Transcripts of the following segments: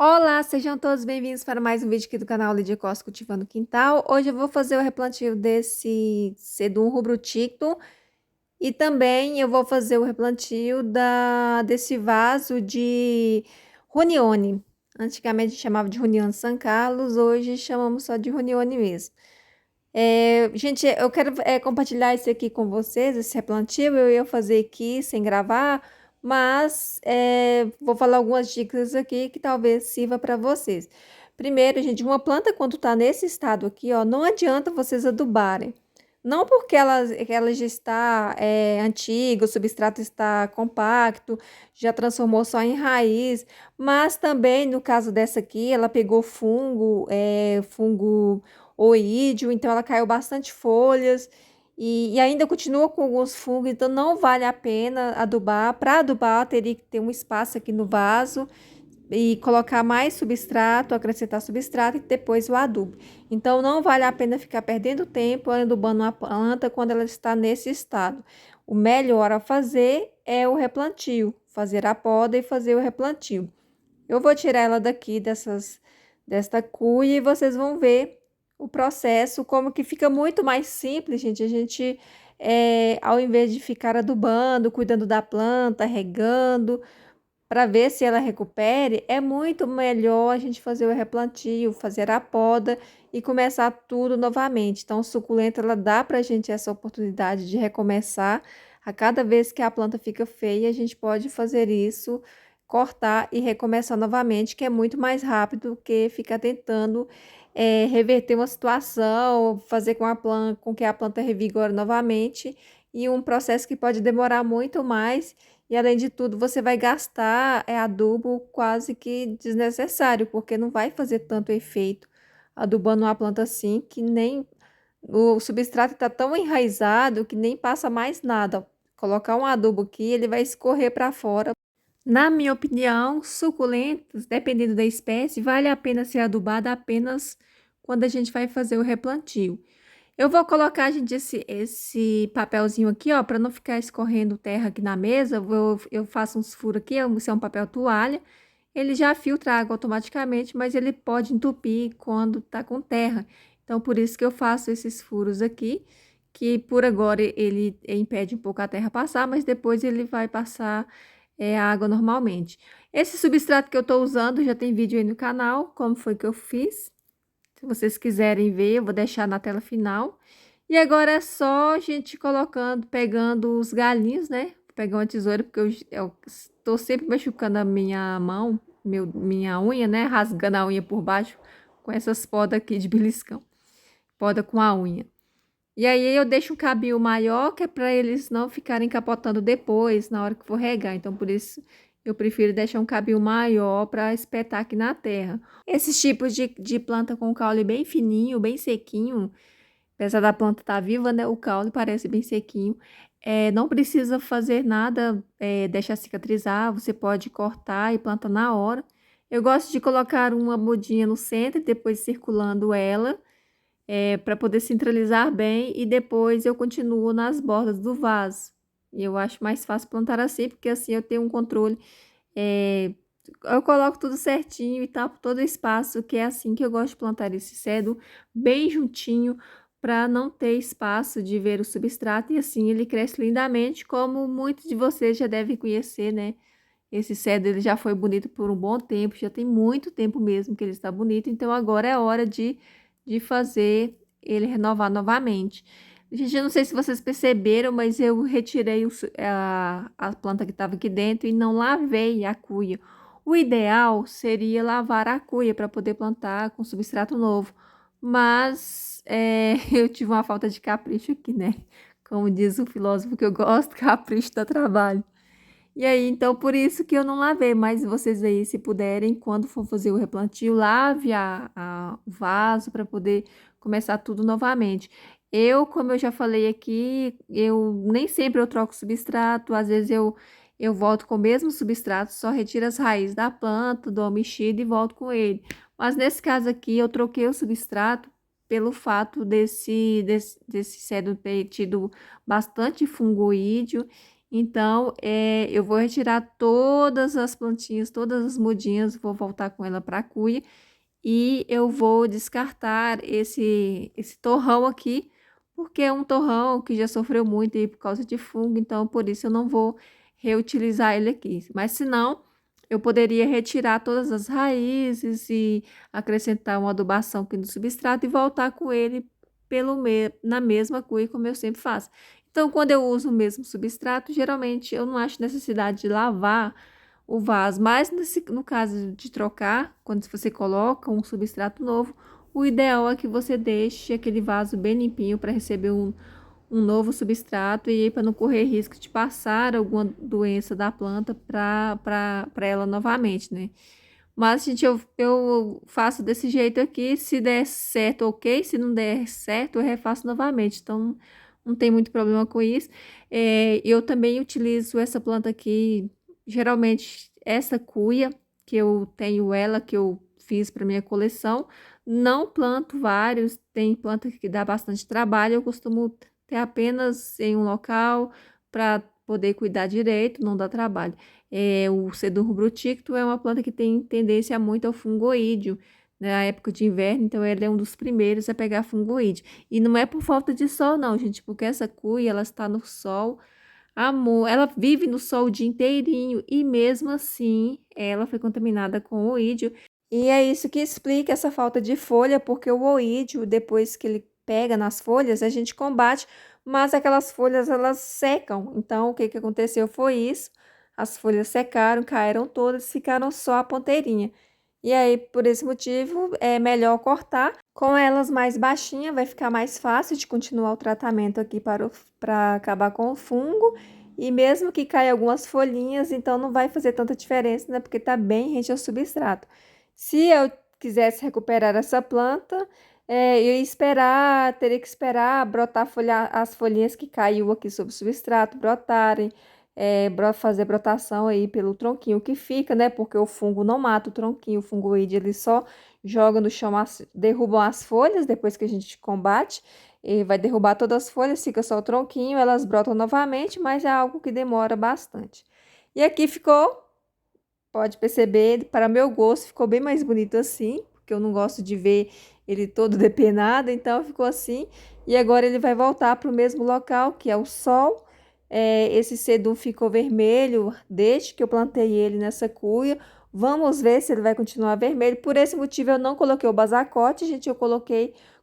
Olá, sejam todos bem-vindos para mais um vídeo aqui do canal Lídia Costa Cultivando Quintal. Hoje eu vou fazer o replantio desse sedum rubroticto e também eu vou fazer o replantio desse vaso de Runione. Antigamente chamava de Runione San Carlos, hoje chamamos só de Runione mesmo. Gente, eu quero compartilhar isso aqui com vocês, esse replantio. Eu ia fazer aqui sem gravar, mas vou falar algumas dicas aqui que talvez sirva para vocês. Primeiro, gente, uma planta quando está nesse estado aqui, ó, não adianta vocês adubarem. Não porque ela já está antiga, o substrato está compacto, já transformou só em raiz, mas também no caso dessa aqui, ela pegou fungo oídio, então ela caiu bastante folhas e ainda continua com alguns fungos, então não vale a pena adubar. Para adubar, teria que ter um espaço aqui no vaso e colocar mais substrato, acrescentar substrato e depois o adubo. Então não vale a pena ficar perdendo tempo adubando uma planta quando ela está nesse estado. O melhor a fazer é o replantio, fazer a poda e fazer o replantio. Eu vou tirar ela daqui desta cuia e vocês vão ver o processo, como que fica muito mais simples, gente. A gente, ao invés de ficar adubando, cuidando da planta, regando, para ver se ela recupere, é muito melhor a gente fazer o replantio, fazer a poda e começar tudo novamente. Então, suculenta, ela dá para a gente essa oportunidade de recomeçar. A cada vez que a planta fica feia, a gente pode fazer isso, cortar e recomeçar novamente, que é muito mais rápido do que ficar tentando reverter uma situação, fazer com que a planta revigore novamente, e um processo que pode demorar muito mais. E além de tudo, você vai gastar adubo quase que desnecessário, porque não vai fazer tanto efeito adubando uma planta assim, que nem o substrato está tão enraizado que nem passa mais nada. Colocar um adubo aqui, ele vai escorrer para fora. Na minha opinião, suculentas, dependendo da espécie, vale a pena ser adubada apenas quando a gente vai fazer o replantio. Eu vou colocar, gente, esse papelzinho aqui, ó, para não ficar escorrendo terra aqui na mesa. Eu faço uns furos aqui, isso é um papel toalha. Ele já filtra água automaticamente, mas ele pode entupir quando tá com terra. Então, por isso que eu faço esses furos aqui, que por agora ele impede um pouco a terra passar, mas depois ele vai passar a água normalmente. Esse substrato que eu tô usando, já tem vídeo aí no canal, como foi que eu fiz. Se vocês quiserem ver, eu vou deixar na tela final. E agora é só a gente colocando, pegando os galinhos, né? Vou pegar uma tesoura, porque eu estou sempre machucando a minha mão, minha unha, né? Rasgando a unha por baixo com essas podas aqui de beliscão. Poda com a unha. E aí eu deixo um cabinho maior, que é para eles não ficarem capotando depois, na hora que for regar. Então, por isso, eu prefiro deixar um cabinho maior para espetar aqui na terra. Esses tipos de planta com caule bem fininho, bem sequinho, apesar da planta estar viva, né? O caule parece bem sequinho. Não precisa fazer nada, deixar cicatrizar. Você pode cortar e plantar na hora. Eu gosto de colocar uma mudinha no centro e depois circulando ela, para poder centralizar bem, e depois eu continuo nas bordas do vaso. E eu acho mais fácil plantar assim, porque assim eu tenho um controle. é, eu coloco tudo certinho e tapo todo o espaço, que é assim que eu gosto de plantar esse cedo, bem juntinho, para não ter espaço de ver o substrato, e assim ele cresce lindamente, como muitos de vocês já devem conhecer, né? Esse cedro ele já foi bonito por um bom tempo, já tem muito tempo mesmo que ele está bonito, então agora é hora de fazer ele renovar novamente. Gente, eu não sei se vocês perceberam, mas eu retirei a planta que estava aqui dentro e não lavei a cuia. O ideal seria lavar a cuia para poder plantar com substrato novo, mas eu tive uma falta de capricho aqui, né? Como diz o filósofo que eu gosto, capricho dá trabalho. E aí, então, por isso que eu não lavei, mas vocês aí, se puderem, quando for fazer o replantio, lave o vaso para poder começar tudo novamente. Como eu já falei aqui, eu nem sempre eu troco substrato, às vezes eu volto com o mesmo substrato, só retiro as raízes da planta, dou uma mexida e volto com ele. Mas nesse caso aqui, eu troquei o substrato pelo fato desse cedo ter tido bastante fungoídeo, Então, eu vou retirar todas as plantinhas, todas as mudinhas, vou voltar com ela para a cuia e eu vou descartar esse torrão aqui, porque é um torrão que já sofreu muito aí por causa de fungo, então por isso eu não vou reutilizar ele aqui. Mas se não, eu poderia retirar todas as raízes e acrescentar uma adubação aqui no substrato e voltar com ele na mesma cuia, como eu sempre faço. Então, quando eu uso o mesmo substrato, geralmente eu não acho necessidade de lavar o vaso, mas no caso de trocar, quando você coloca um substrato novo, o ideal é que você deixe aquele vaso bem limpinho para receber um novo substrato e para não correr risco de passar alguma doença da planta para ela novamente, né? Mas, gente, eu faço desse jeito aqui. Se der certo, ok. Se não der certo, eu refaço novamente. Então, não tem muito problema com isso. Eu também utilizo essa planta aqui, geralmente essa cuia, que eu tenho ela, que eu fiz para minha coleção. Não planto vários, tem planta que dá bastante trabalho. Eu costumo ter apenas em um local para poder cuidar direito, não dá trabalho. O Sedum bruticto é uma planta que tem tendência muito ao fungoídeo, né, na época de inverno, então ele é um dos primeiros a pegar fungoídeo. E não é por falta de sol, não, gente, porque essa cuia, ela está no sol, amor, ela vive no sol o dia inteirinho e mesmo assim ela foi contaminada com o oídio. E é isso que explica essa falta de folha, porque o oídio, depois que ele pega nas folhas, a gente combate, mas aquelas folhas elas secam. Então, o que aconteceu foi isso. As folhas secaram, caíram todas, ficaram só a ponteirinha. E aí, por esse motivo, é melhor cortar. Com elas mais baixinhas, vai ficar mais fácil de continuar o tratamento aqui para acabar com o fungo. E mesmo que caia algumas folhinhas, então não vai fazer tanta diferença, né? Porque tá bem rente ao substrato. Se eu quisesse recuperar essa planta, eu ia esperar, teria que esperar brotar as folhinhas que caiu aqui sobre o substrato, brotarem, fazer brotação aí pelo tronquinho que fica, né? Porque o fungo não mata o tronquinho, o fungoide ele só joga no chão, derrubam as folhas depois que a gente combate, e vai derrubar todas as folhas, fica só o tronquinho, elas brotam novamente, mas é algo que demora bastante. E aqui ficou. Pode perceber, para meu gosto, ficou bem mais bonito assim, porque eu não gosto de ver ele todo depenado, então ficou assim. E agora ele vai voltar para o mesmo local, que é o sol. Esse sedum ficou vermelho desde que eu plantei ele nessa cuia. Vamos ver se ele vai continuar vermelho. Por esse motivo eu não coloquei o basacote, gente,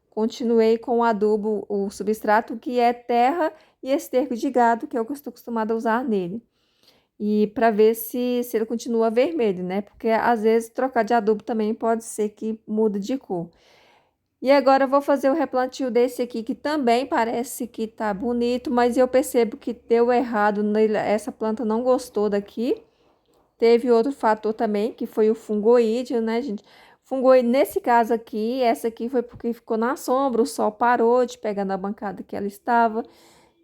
continuei com o adubo, o substrato, que é terra e esterco de gado, que é o que eu estou acostumada a usar nele. E para ver se ele continua vermelho, né? Porque às vezes trocar de adubo também pode ser que mude de cor. E agora eu vou fazer o replantio desse aqui, que também parece que tá bonito, mas eu percebo que deu errado nele, essa planta não gostou daqui. Teve outro fator também, que foi o fungoídeo, né, gente? Fungoídeo, nesse caso aqui, essa aqui foi porque ficou na sombra, o sol parou de pegar na bancada que ela estava.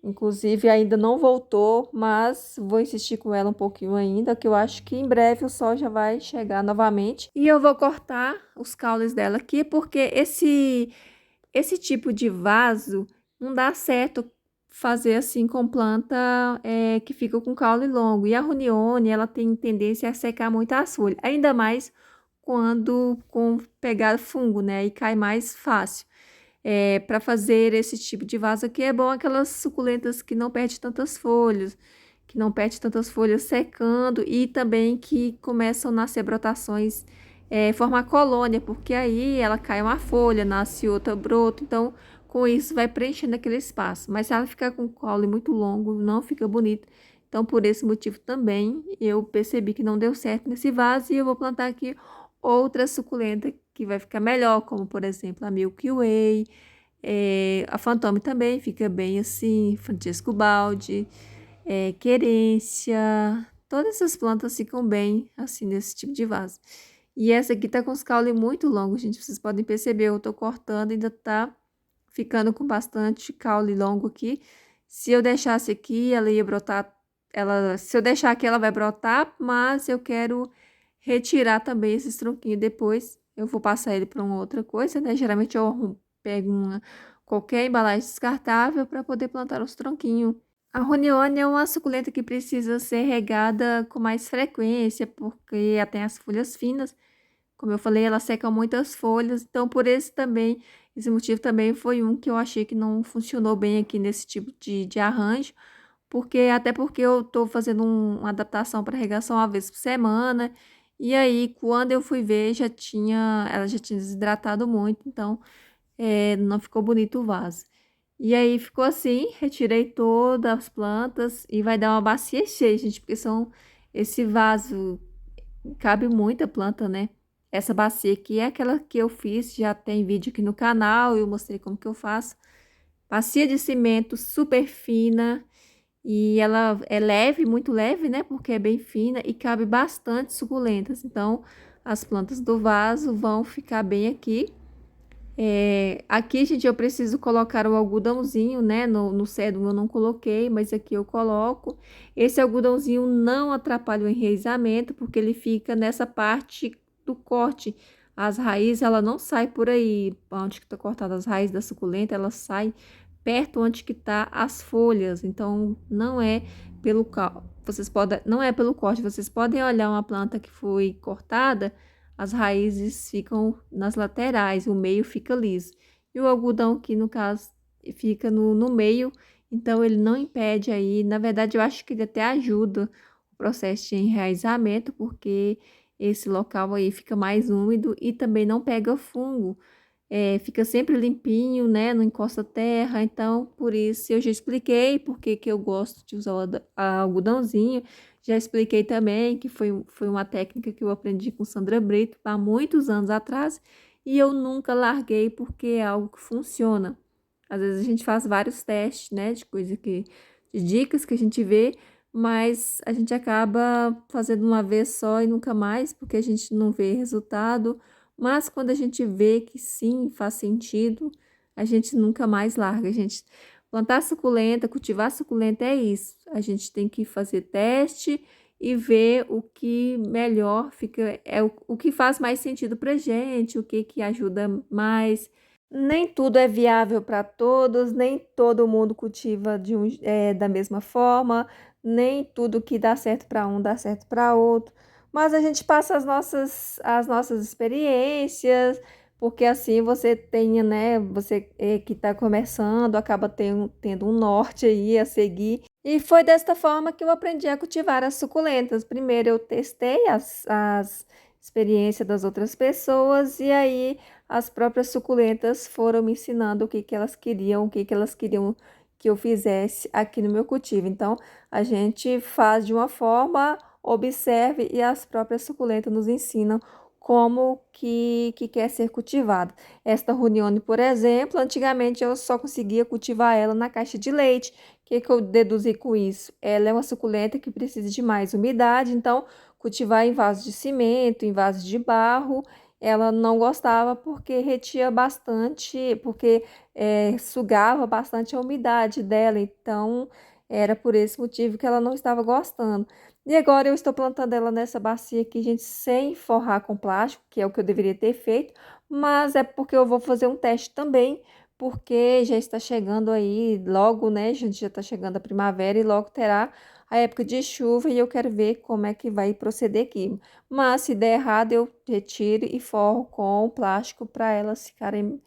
Inclusive, ainda não voltou, mas vou insistir com ela um pouquinho ainda, que eu acho que em breve o sol já vai chegar novamente. E eu vou cortar os caules dela aqui, porque esse tipo de vaso não dá certo fazer assim com planta que fica com caule longo. E a Runione, ela tem tendência a secar muito as folhas, ainda mais quando pegar fungo, né? E cai mais fácil. Para fazer esse tipo de vaso aqui é bom aquelas suculentas que não perdem tantas folhas, secando e também que começam a nascer brotações, formar colônia, porque aí ela cai uma folha, nasce outra broto, então com isso vai preenchendo aquele espaço. Mas se ela ficar com caule muito longo, não fica bonito. Então, por esse motivo também, eu percebi que não deu certo nesse vaso e eu vou plantar aqui outra suculenta que vai ficar melhor, como por exemplo a Milky Way, a Fantôme também fica bem assim, Francesco Baldi, Querência, todas essas plantas ficam bem assim nesse tipo de vaso. E essa aqui tá com os caules muito longos, gente, vocês podem perceber, eu tô cortando, ainda tá ficando com bastante caule longo aqui. Se eu deixasse aqui, ela ia brotar, se eu deixar aqui ela vai brotar, mas eu quero retirar também esses tronquinhos depois. Eu vou passar ele para uma outra coisa, né? Geralmente eu pego qualquer embalagem descartável para poder plantar os tronquinhos. A Ronione é uma suculenta que precisa ser regada com mais frequência, porque ela tem as folhas finas. Como eu falei, ela seca muitas folhas, então por esse motivo também foi um que eu achei que não funcionou bem aqui nesse tipo de arranjo, até porque eu tô fazendo uma adaptação para regação uma vez por semana, e aí quando eu fui ver ela já tinha desidratado muito, então não ficou bonito o vaso. E aí ficou assim, retirei todas as plantas e vai dar uma bacia cheia, gente, porque esse vaso cabe muita planta, né? Essa bacia aqui é aquela que eu fiz, já tem vídeo aqui no canal, eu mostrei como que eu faço. Bacia de cimento super fina e ela é leve, muito leve, né? Porque é bem fina e cabe bastante suculentas. Então, as plantas do vaso vão ficar bem aqui. Aqui, gente, eu preciso colocar o algodãozinho, né? No cédum eu não coloquei, mas aqui eu coloco. Esse algodãozinho não atrapalha o enraizamento, porque ele fica nessa parte do corte. As raízes, ela não sai por aí, onde que tá cortada as raízes da suculenta, ela sai perto onde que tá as folhas. Então, não é pelo corte, vocês podem olhar uma planta que foi cortada, as raízes ficam nas laterais, o meio fica liso. E o algodão aqui, no caso, fica no meio, então ele não impede aí. Na verdade, eu acho que ele até ajuda o processo de enraizamento, porque esse local aí fica mais úmido e também não pega fungo. Fica sempre limpinho, né? Não encosta terra. Então, por isso eu já expliquei porque que eu gosto de usar algodãozinho. Já expliquei também que foi uma técnica que eu aprendi com Sandra Brito há muitos anos atrás e eu nunca larguei porque é algo que funciona. Às vezes a gente faz vários testes, né, de dicas que a gente vê, mas a gente acaba fazendo uma vez só e nunca mais porque a gente não vê resultado. Mas quando a gente vê que sim, faz sentido, a gente nunca mais larga. A gente plantar suculenta, cultivar suculenta é isso. A gente tem que fazer teste e ver o que melhor fica, o que faz mais sentido pra gente, o que ajuda mais. Nem tudo é viável para todos, nem todo mundo cultiva da mesma forma, nem tudo que dá certo para um dá certo para outro. Mas a gente passa as nossas experiências, porque assim você tenha, né? Você que está começando, acaba tendo um norte aí a seguir. E foi desta forma que eu aprendi a cultivar as suculentas. Primeiro eu testei as experiências das outras pessoas, e aí as próprias suculentas foram me ensinando o que que elas queriam que eu fizesse aqui no meu cultivo. Então, a gente faz de uma forma, observe e as próprias suculentas nos ensinam como que quer ser cultivado. Esta Runione, por exemplo, antigamente eu só conseguia cultivar ela na caixa de leite. O que eu deduzi com isso? Ela é uma suculenta que precisa de mais umidade, então cultivar em vaso de cimento, em vaso de barro, ela não gostava porque retia bastante, porque sugava bastante a umidade dela, então era por esse motivo que ela não estava gostando. E agora eu estou plantando ela nessa bacia aqui, gente, sem forrar com plástico, que é o que eu deveria ter feito, mas é porque eu vou fazer um teste também, porque já está chegando aí, logo, né, gente, já está chegando a primavera e logo terá a época de chuva e eu quero ver como é que vai proceder aqui. Mas se der errado, eu retiro e forro com o plástico para elas ficarem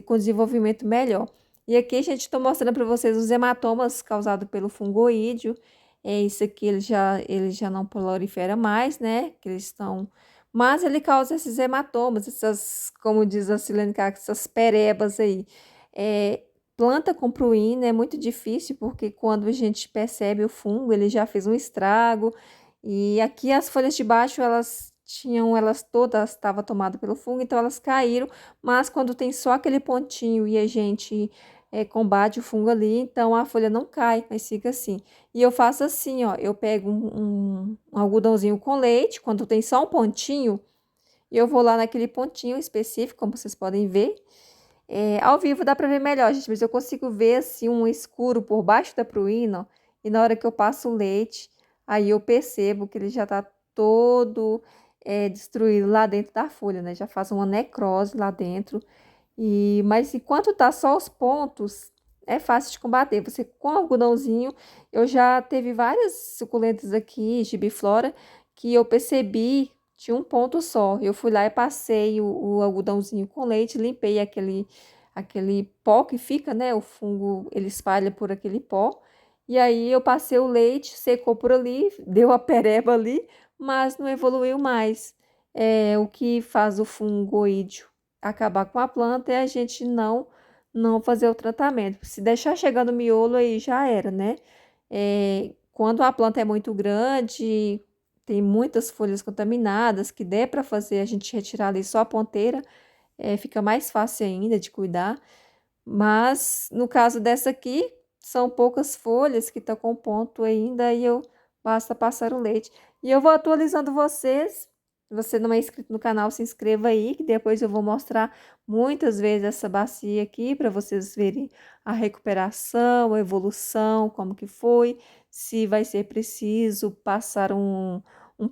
com desenvolvimento melhor. E aqui, gente, estou mostrando para vocês os hematomas causados pelo fungoídeo. Isso aqui ele já não prolifera mais, né? Que eles estão. Mas ele causa esses hematomas, como diz a Silene Caco, essas perebas aí. É, planta com pruína é muito difícil, porque quando a gente percebe o fungo, ele já fez um estrago. E aqui as folhas de baixo, elas todas estavam tomadas pelo fungo, então elas caíram, mas quando tem só aquele pontinho e a gente combate o fungo ali, então a folha não cai, mas fica assim. E eu faço assim, ó, eu pego um algodãozinho com leite, quando tem só um pontinho, eu vou lá naquele pontinho específico, como vocês podem ver. Ao vivo dá para ver melhor, gente, mas eu consigo ver assim um escuro por baixo da pruína, ó, e na hora que eu passo o leite, aí eu percebo que ele já está todo destruído lá dentro da folha, né? Já faz uma necrose lá dentro. Mas enquanto tá só os pontos, é fácil de combater. Você com algodãozinho, eu já teve várias suculentas aqui, gibiflora, que eu percebi tinha um ponto só. Eu fui lá e passei o algodãozinho com leite, limpei aquele pó que fica, né? O fungo, ele espalha por aquele pó. E aí eu passei o leite, secou por ali, deu a pereba ali, mas não evoluiu mais. O que faz o fungoídeo acabar com a planta é a gente não fazer o tratamento. Se deixar chegar no miolo, aí já era, né? Quando a planta é muito grande, tem muitas folhas contaminadas, que der para fazer a gente retirar ali só a ponteira, fica mais fácil ainda de cuidar. Mas no caso dessa aqui, são poucas folhas que estão com ponto ainda e basta passar o leite. E eu vou atualizando vocês. Se você não é inscrito no canal, se inscreva aí, que depois eu vou mostrar muitas vezes essa bacia aqui para vocês verem a recuperação, a evolução, como que foi, se vai ser preciso passar um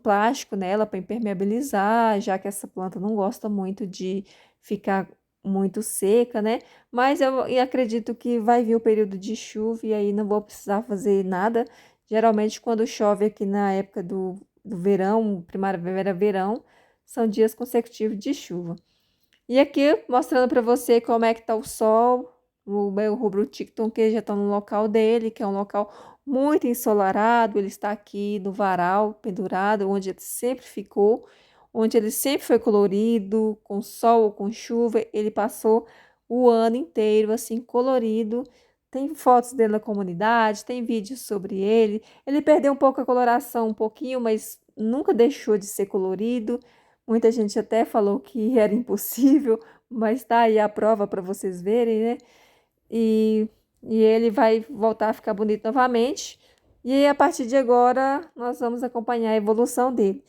plástico nela para impermeabilizar, já que essa planta não gosta muito de ficar muito seca, né? Mas eu acredito que vai vir o período de chuva e aí não vou precisar fazer nada. Geralmente, quando chove aqui na época do verão, primavera, verão, são dias consecutivos de chuva. E aqui, mostrando para você como é que tá o sol, o meu rubro-tícton, que já está no local dele, que é um local muito ensolarado. Ele está aqui no varal, pendurado, onde ele sempre ficou, onde ele sempre foi colorido, com sol ou com chuva. Ele passou o ano inteiro assim, colorido. Tem fotos dele na comunidade, tem vídeos sobre ele. Ele perdeu um pouco a coloração, um pouquinho, mas nunca deixou de ser colorido. Muita gente até falou que era impossível, mas tá aí a prova para vocês verem, né? E, e ele vai voltar a ficar bonito novamente. E aí, a partir de agora, nós vamos acompanhar a evolução dele.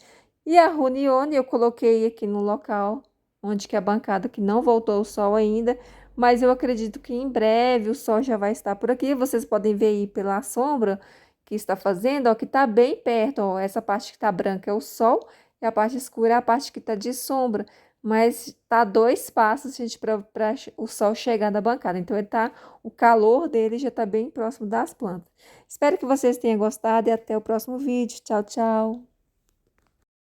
E a Runione eu coloquei aqui no local onde que a bancada que não voltou o sol ainda, mas eu acredito que em breve o sol já vai estar por aqui. Vocês podem ver aí pela sombra que está fazendo, ó, que está bem perto, ó. Essa parte que está branca é o sol e a parte escura é a parte que está de sombra. Mas tá 2 passos, gente, para o sol chegar na bancada. Então, o calor dele já está bem próximo das plantas. Espero que vocês tenham gostado e até o próximo vídeo. Tchau, tchau.